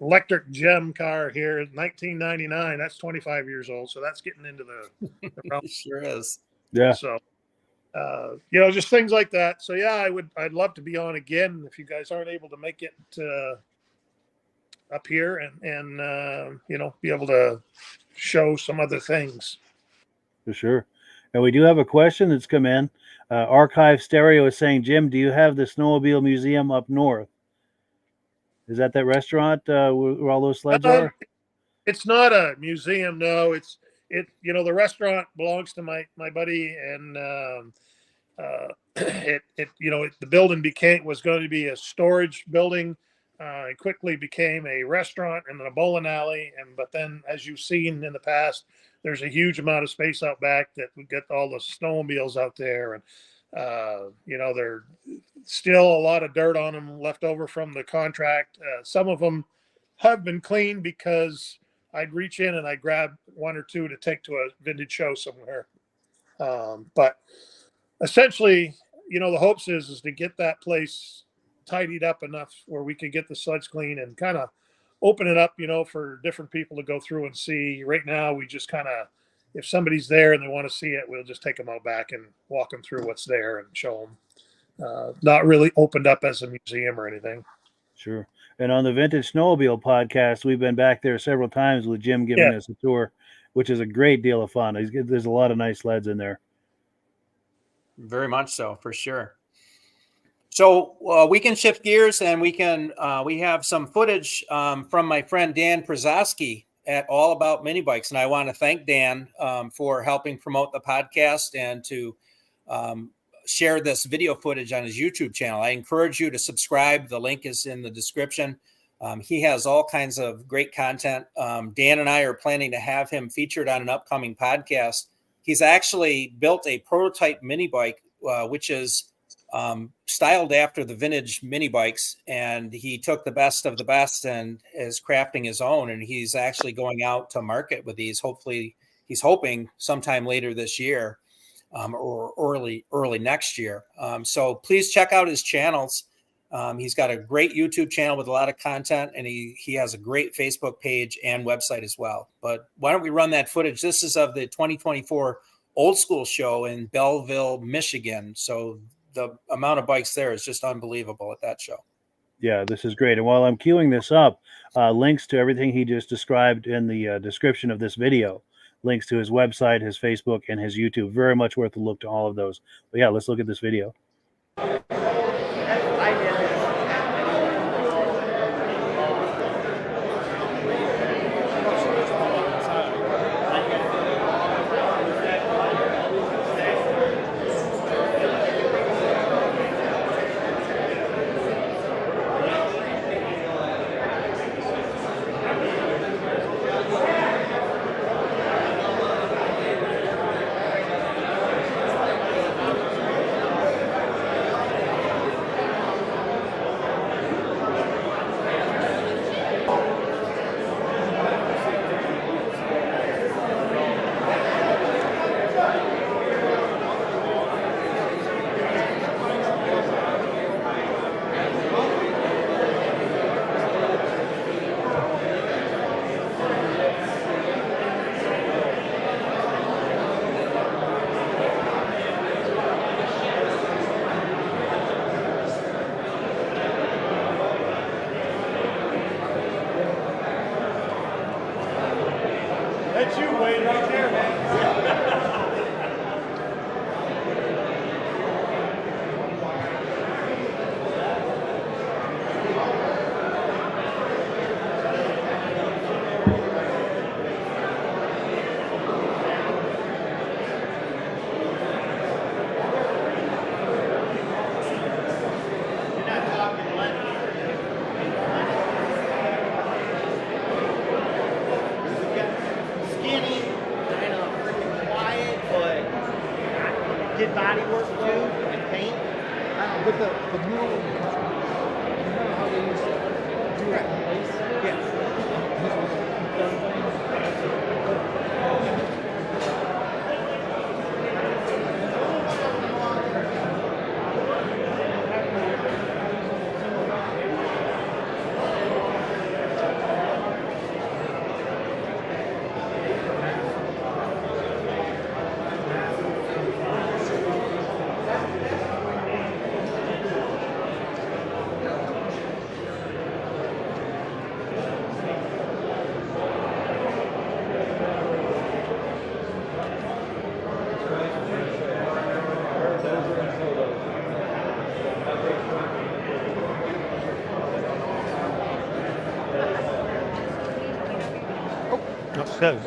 electric gem car here, 1999. That's 25 years old, so that's getting into the realm. It sure is. Yeah. So just things like that. So yeah, I'd love to be on again if you guys aren't able to make it up here, and be able to show some other things. For sure. And we do have a question that's come in. Archive Stereo is saying, Jim, do you have the Snowmobile Museum up north? Is that restaurant where all those sleds are? It's not a museum, no. The restaurant belongs to my buddy, and the building was going to be a storage building. It quickly became a restaurant and then a bowling alley, but then, as you've seen in the past, there's a huge amount of space out back that we get all the snowmobiles out there, and there's still a lot of dirt on them left over from the contract. Some of them have been cleaned because I'd reach in and I'd grab one or two to take to a vintage show somewhere. But essentially, the hopes is to get that place tidied up enough where we could get the sleds clean and kind of open it up, for different people to go through and see. Right now, we just kind of, if somebody's there and they want to see it, we'll just take them out back and walk them through what's there and show them. Not really opened up as a museum or anything. Sure. And on the Vintage Snowmobile podcast, we've been back there several times with Jim giving us a tour, which is a great deal of fun. There's a lot of nice sleds in there. Very much so, for sure. So we can shift gears, and we have some footage from my friend Dan Przyojski at All About Mini Bikes. And I want to thank Dan for helping promote the podcast and to share this video footage on his YouTube channel. I encourage you to subscribe. The link is in the description. He has all kinds of great content. Dan and I are planning to have him featured on an upcoming podcast. He's actually built a prototype mini bike, which is styled after the vintage mini bikes, and he took the best of the best and is crafting his own, and he's actually going out to market with these. Hopefully, he's hoping sometime later this year or early next year. So please check out his channels. He's got a great YouTube channel with a lot of content, and he has a great Facebook page and website as well. But why don't we run that footage? This is of the 2024 Old School Show in Belleville, Michigan. So the amount of bikes there is just unbelievable at that show. Yeah, this is great. And while I'm queuing this up, links to everything he just described in the description of this video, links to his website, his Facebook, and his YouTube. Very much worth a look to all of those. But yeah, let's look at this video. That's you waiting right there, man. Did body work too and paint. But the middle, remember how they used to do it in place? Yeah. Upstairs.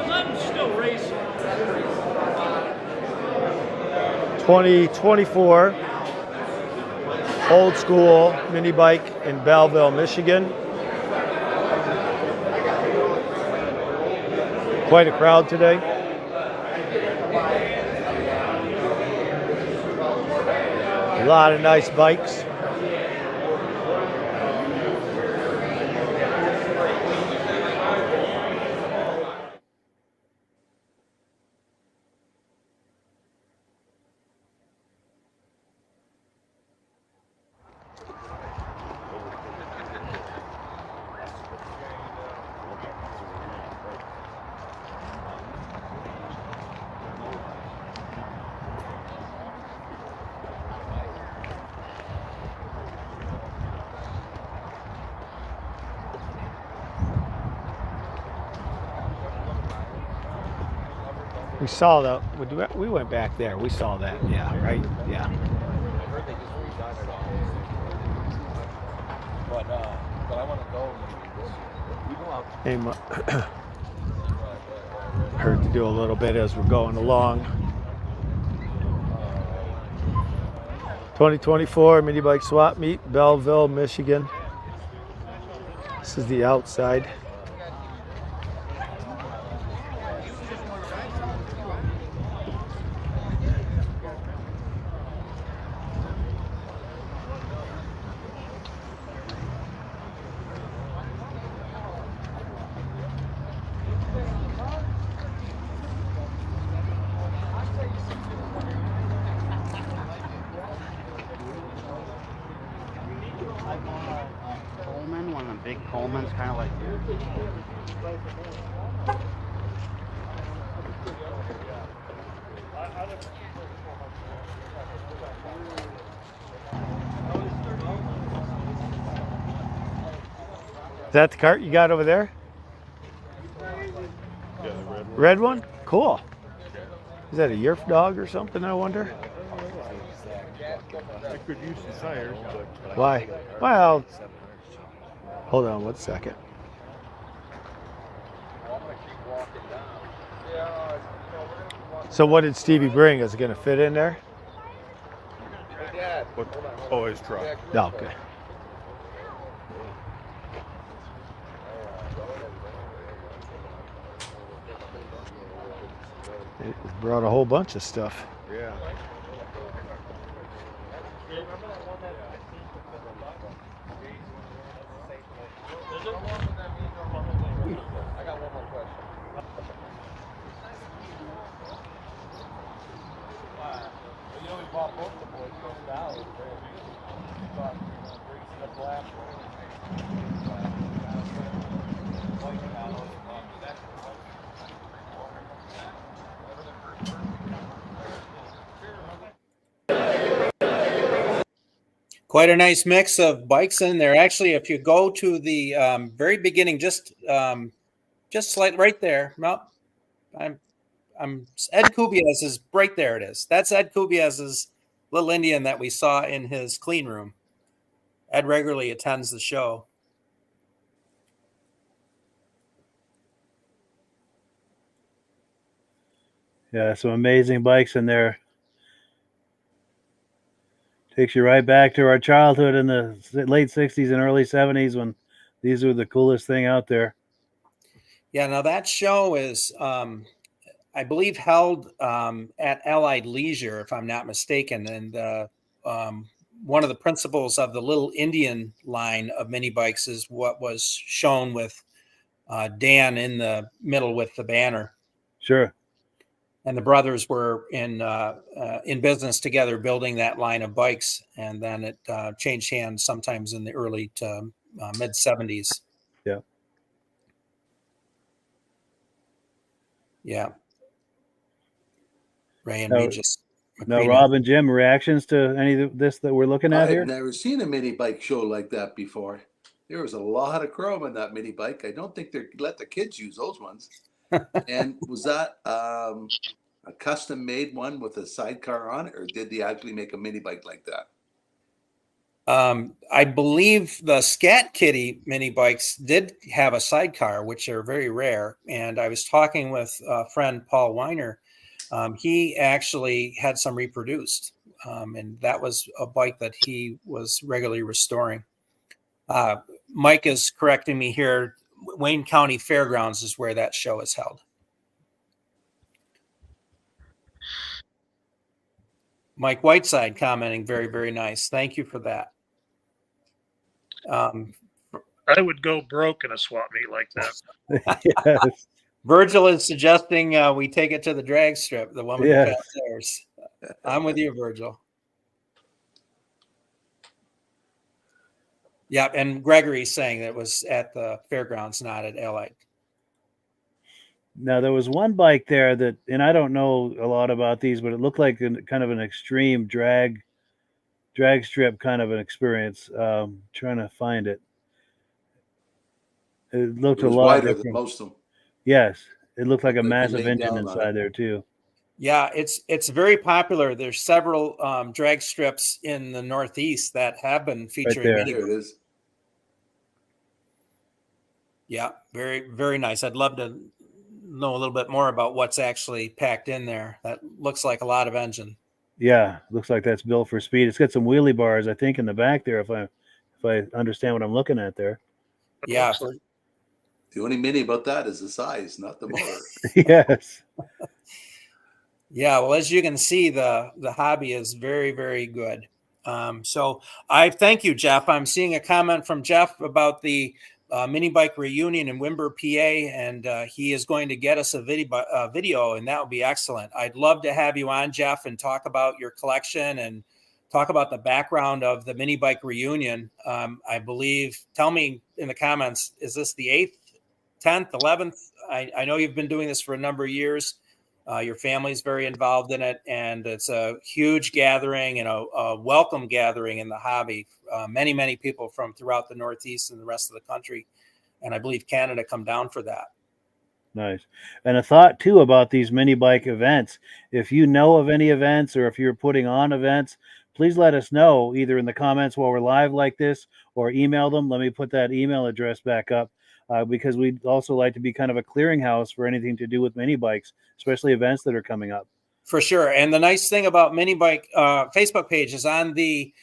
I'm still racing. 2024 old school mini bike in Belleville, Michigan. Quite a crowd today. A lot of nice bikes. We saw that. We went back there. We saw that. Yeah, right? Yeah. But I want to go. Heard to do a little bit as we're going along. 2024 mini bike swap meet, Belleville, Michigan. This is the outside. Coleman, one of the big Colemans, kind of like. Is that the cart you got over there? Yeah, the Red one? Cool. Is that a Yerf dog or something, I wonder? I could use the tires, but Why? Well, hold on 1 second. So what did Stevie bring? Is it going to fit in there? oh, his truck. No, okay. It brought a whole bunch of stuff. Yeah. Quite a nice mix of bikes in there. Actually, if you go to the very beginning, just slight right there. No, I'm Ed Kubiez is right there. It is. That's Ed Kubiez's little Indian that we saw in his clean room. Ed regularly attends the show. Yeah, some amazing bikes in there. Takes you right back to our childhood in the late 60s and early 70s when these were the coolest thing out there. Yeah, now that show is, I believe, held at Allied Leisure, if I'm not mistaken. And one of the principles of the Little Indian line of mini bikes is what was shown with Dan in the middle with the banner. Sure. And the brothers were in business together building that line of bikes, and then it changed hands sometimes in the early to mid 70s. Yeah. Yeah. Ray and Now, Regis. now, McCready. Rob and Jim, reactions to any of this that we're looking at I've here? never seen a mini bike show like that before. There was a lot of chrome in that mini bike. I don't think they let the kids use those ones. And was that a custom made one with a sidecar on it, or did they actually make a mini bike like that? I believe the Scat Kitty mini bikes did have a sidecar, which are very rare. And I was talking with a friend, Paul Weiner. He actually had some reproduced, and that was a bike that he was regularly restoring. Mike is correcting me here. Wayne County Fairgrounds is where that show is held. Mike Whiteside commenting, very, very nice. Thank you for that. I would go broke in a swap meet like that. Yes. Virgil is suggesting we take it to the drag strip, the woman Yes. who passed theirs. I'm with you, Virgil. Yeah, and Gregory's saying that it was at the fairgrounds, not at Allied. Now there was one bike there that, and I don't know a lot about these, but it looked like kind of an extreme drag strip kind of an experience. Trying to find it. It looked It was a lot wider different. than most of them. Yes, it looked like a Like they massive laid engine down on inside it. there too. Yeah, it's very popular. There's several drag strips in the Northeast that have been featuring there. mini. There it is. Yeah, very, very nice. I'd love to know a little bit more about what's actually packed in there. That looks like a lot of engine. Yeah, looks like that's built for speed. It's got some wheelie bars, I think, in the back there. If I understand what I'm looking at there. Yeah, The only mini about that is the size, not the motor. Yes. yeah. Well, as you can see, the hobby is very, very good. So I thank you, Jeff. I'm seeing a comment from Jeff about the mini bike reunion in Wimber, PA, and he is going to get us a video, and that would be excellent. I'd love to have you on, Jeff, and talk about your collection and talk about the background of the mini bike reunion. I believe, tell me in the comments, is this the 8th, 10th, 11th? I know you've been doing this for a number of years. Your family's very involved in it, and it's a huge gathering and a welcome gathering in the hobby. Many, many people from throughout the Northeast and the rest of the country, and I believe Canada, come down for that. Nice. And a thought too about these mini bike events. If you know of any events or if you're putting on events, please let us know either in the comments while we're live like this or email them. Let me put that email address back up because we'd also like to be kind of a clearinghouse for anything to do with mini bikes, especially events that are coming up. For sure. And the nice thing about mini bike Facebook page is on the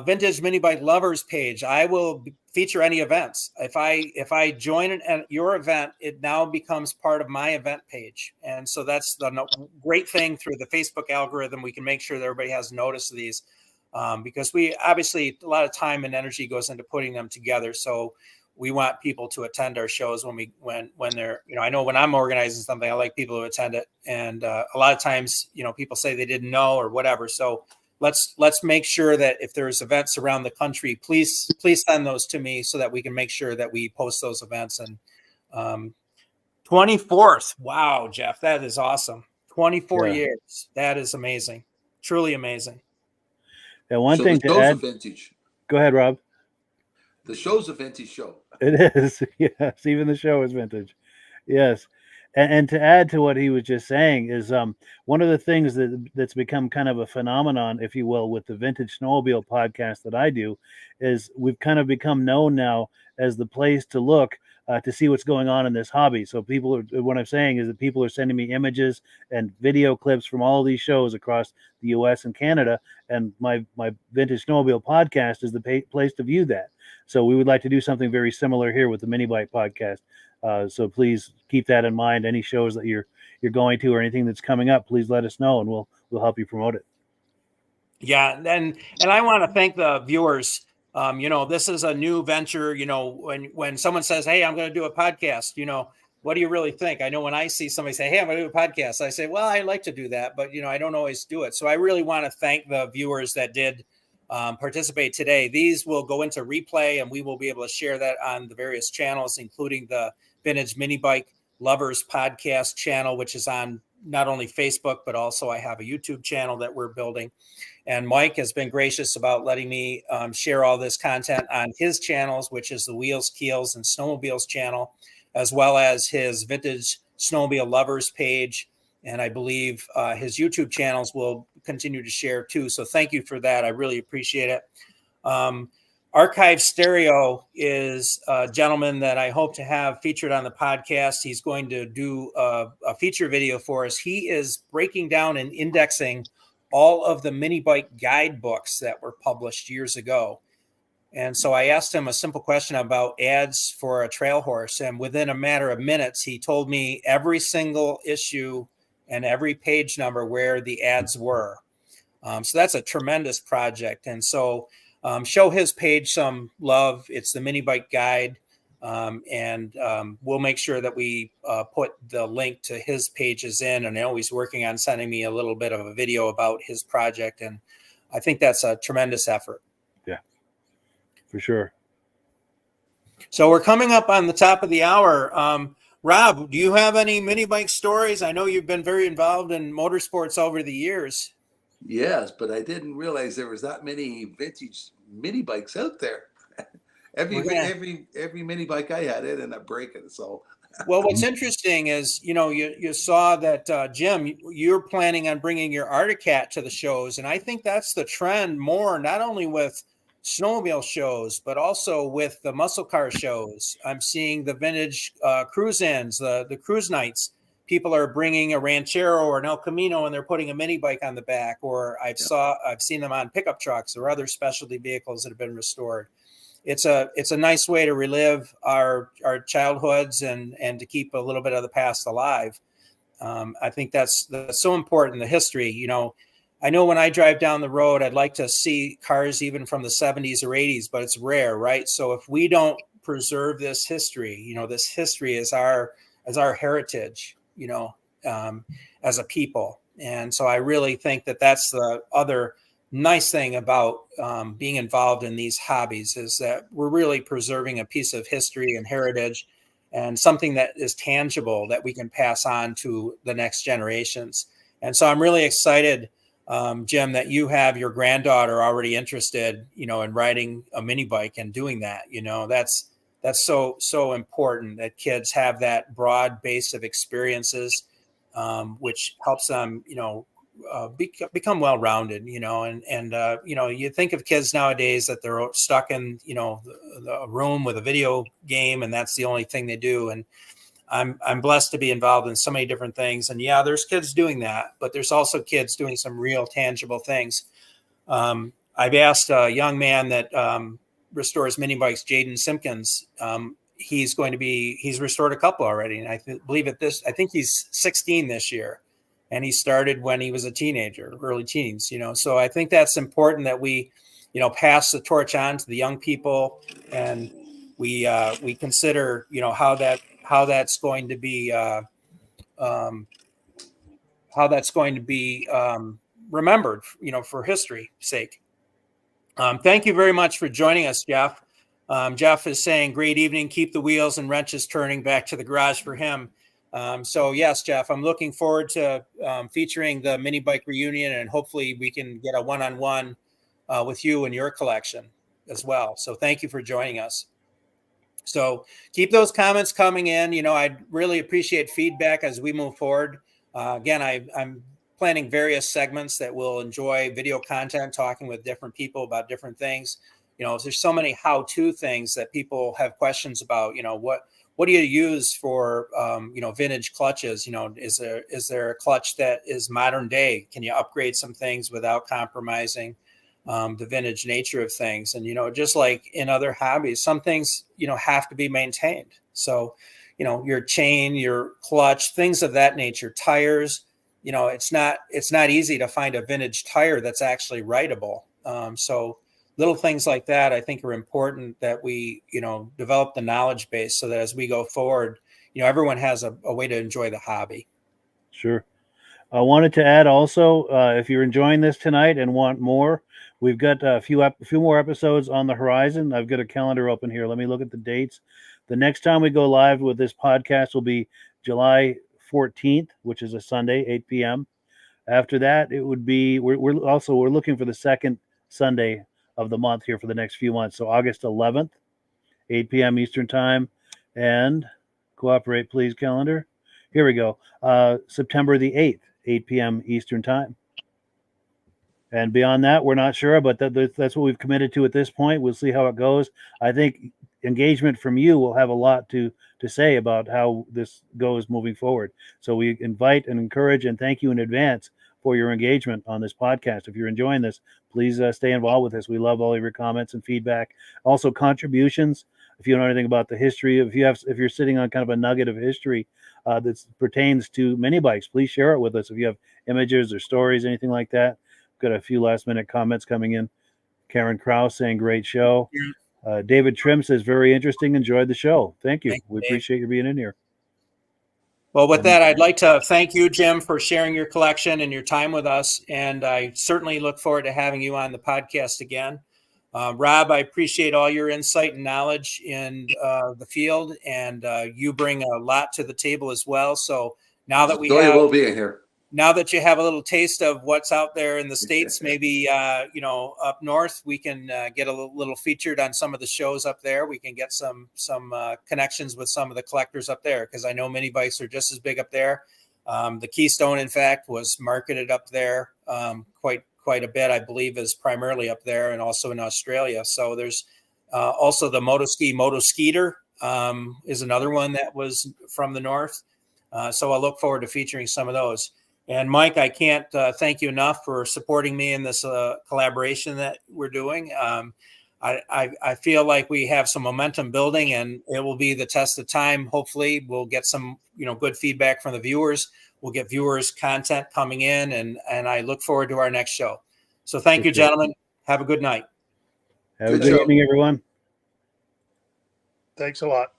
Vintage Mini Bike Lovers page, I will feature any events. If I join your event, it now becomes part of my event page. And so that's the great thing through the Facebook algorithm. We can make sure that everybody has notice of these because we obviously a lot of time and energy goes into putting them together. So we want people to attend our shows when they're, I know when I'm organizing something, I like people to attend it. And a lot of times, people say they didn't know or whatever. So let's make sure that if there's events around the country, please send those to me so that we can make sure that we post those events. And 24th. Wow, Jeff, that is awesome. 24 years. That is amazing. Truly amazing. And one So thing the to show's add. vintage. Go ahead, Rob. The show's a vintage show. It is. Yes. Even the show is vintage. Yes. And to add to what he was just saying is one of the things that's become kind of a phenomenon, if you will, with the Vintage Snowmobile podcast that I do, is we've kind of become known now as the place to look to see what's going on in this hobby. So what I'm saying is that people are sending me images and video clips from all of these shows across the U.S. and Canada, and my Vintage Snowmobile podcast is the place to view that. So we would like to do something very similar here with the Mini Bike podcast. So please keep that in mind. Any shows that you're going to or anything that's coming up, please let us know, and we'll help you promote it. Yeah, and I want to thank the viewers. This is a new venture. When someone says, "Hey, I'm going to do a podcast," what do you really think? I know when I see somebody say, "Hey, I'm going to do a podcast," I say, "Well, I like to do that, but I don't always do it." So I really want to thank the viewers that did participate today. These will go into replay, and we will be able to share that on the various channels, including the Vintage Mini Bike Lovers podcast channel, which is on not only Facebook, but also I have a YouTube channel that we're building. And Mike has been gracious about letting me share all this content on his channels, which is the Wheels, Keels, and Snowmobiles channel, as well as his Vintage Snowmobile Lovers page. And I believe his YouTube channels will continue to share too. So thank you for that. I really appreciate it. Archive Stereo is a gentleman that I hope to have featured on the podcast. He's going to do a feature video for us. He is breaking down and indexing all of the mini bike guidebooks that were published years ago. And so I asked him a simple question about ads for a trail horse. And within a matter of minutes, he told me every single issue and every page number where the ads were. So that's a tremendous project. And so show his page some love. It's the Mini Bike Guide. And we'll make sure that we put the link to his pages in. And I know he's working on sending me a little bit of a video about his project. And I think that's a tremendous effort. Yeah, for sure. So we're coming up on the top of the hour. Rob, do you have any mini bike stories? I know you've been very involved in motorsports over the years. Yes, but I didn't realize there was that many vintage mini bikes out there. Every mini bike I had ended up breaking. So, well, what's interesting is you saw that Jim, you're planning on bringing your Arctic Cat to the shows, and I think that's the trend more, not only with snowmobile shows, but also with the muscle car shows. I'm seeing the vintage cruise ins, the cruise nights. People are bringing a Ranchero or an El Camino and they're putting a mini bike on the back, or I've seen them on pickup trucks or other specialty vehicles that have been restored. It's a nice way to relive our childhoods and to keep a little bit of the past alive. I think that's so important, the history. I know when I drive down the road, I'd like to see cars even from the 70s or 80s, but it's rare, right? So if we don't preserve this history, this history is our heritage, as a people. And so I really think that that's the other nice thing about being involved in these hobbies, is that we're really preserving a piece of history and heritage and something that is tangible that we can pass on to the next generations. And so I'm really excited, Jim, that you have your granddaughter already interested, in riding a mini bike and doing that. That's so important that kids have that broad base of experiences, which helps them, become well-rounded, and you think of kids nowadays that they're stuck in, the room with a video game, and that's the only thing they do. And I'm blessed to be involved in so many different things. And yeah, there's kids doing that, but there's also kids doing some real tangible things. I've asked a young man that restores mini bikes, Jaden Simpkins. He's restored a couple already. And I believe I think he's 16 this year, and he started when he was a teenager, early teens, so I think that's important that we, pass the torch on to the young people, and we consider, how that's going to be, remembered, for history's sake. Thank you very much for joining us, Jeff. Jeff is saying, great evening, keep the wheels and wrenches turning, back to the garage for him. So yes, Jeff, I'm looking forward to featuring the mini bike reunion, and hopefully we can get a one-on-one with you and your collection. as well. So thank you for joining us. So keep those comments coming in. I'd really appreciate feedback as we move forward. Again, I'm planning various segments that will enjoy video content, talking with different people about different things. There's so many how-to things that people have questions about. What do you use for vintage clutches? Is there a clutch that is modern day? Can you upgrade some things without compromising the vintage nature of things? And just like in other hobbies, some things have to be maintained. So your chain, your clutch, things of that nature, tires. It's not easy to find a vintage tire that's actually writable. So little things like that, I think, are important that we develop the knowledge base so that as we go forward, everyone has a way to enjoy the hobby. Sure. I wanted to add also, if you're enjoying this tonight and want more, we've got a few more episodes on the horizon. I've got a calendar open here. Let me look at the dates. The next time we go live with this podcast will be July 14th, which is a Sunday, 8 p.m. After that, it would be we're looking for the second Sunday of the month here for the next few months. So August 11th, 8 p.m. Eastern time, and cooperate, please, calendar. Here we go. September the 8th, 8 p.m. Eastern time. And beyond that, we're not sure, but that's what we've committed to at this point. We'll see how it goes. I think engagement from you will have a lot to say about how this goes moving forward. So we invite and encourage and thank you in advance for your engagement on this podcast. If you're enjoying this, please stay involved with us. We love all of your comments and feedback. Also, contributions. If you know anything about the history, if you're sitting on kind of a nugget of history that pertains to mini bikes, please share it with us. If you have images or stories, anything like that. Got a few last minute comments coming in. Karen Krause saying great show. David Trim says very interesting. Enjoyed the show. Thank you. We appreciate you being in here. Well, with that, I'd like to thank you, Jim, for sharing your collection and your time with us. And I certainly look forward to having you on the podcast again. Rob, I appreciate all your insight and knowledge in the field, and you bring a lot to the table as well. So now that being here. Now that you have a little taste of what's out there in the States, maybe, up north, we can get a little featured on some of the shows up there. We can get some connections with some of the collectors up there, because I know mini bikes are just as big up there. The Keystone, in fact, was marketed up there quite a bit, I believe, is primarily up there and also in Australia. So there's also the Motoskeeter is another one that was from the north. So I look forward to featuring some of those. And Mike, I can't thank you enough for supporting me in this collaboration that we're doing. I feel like we have some momentum building, and it will be the test of time. Hopefully we'll get some, good feedback from the viewers. We'll get viewers content coming in, and I look forward to our next show. So thank you, gentlemen. Have a good night. Have a good evening, everyone. Thanks a lot.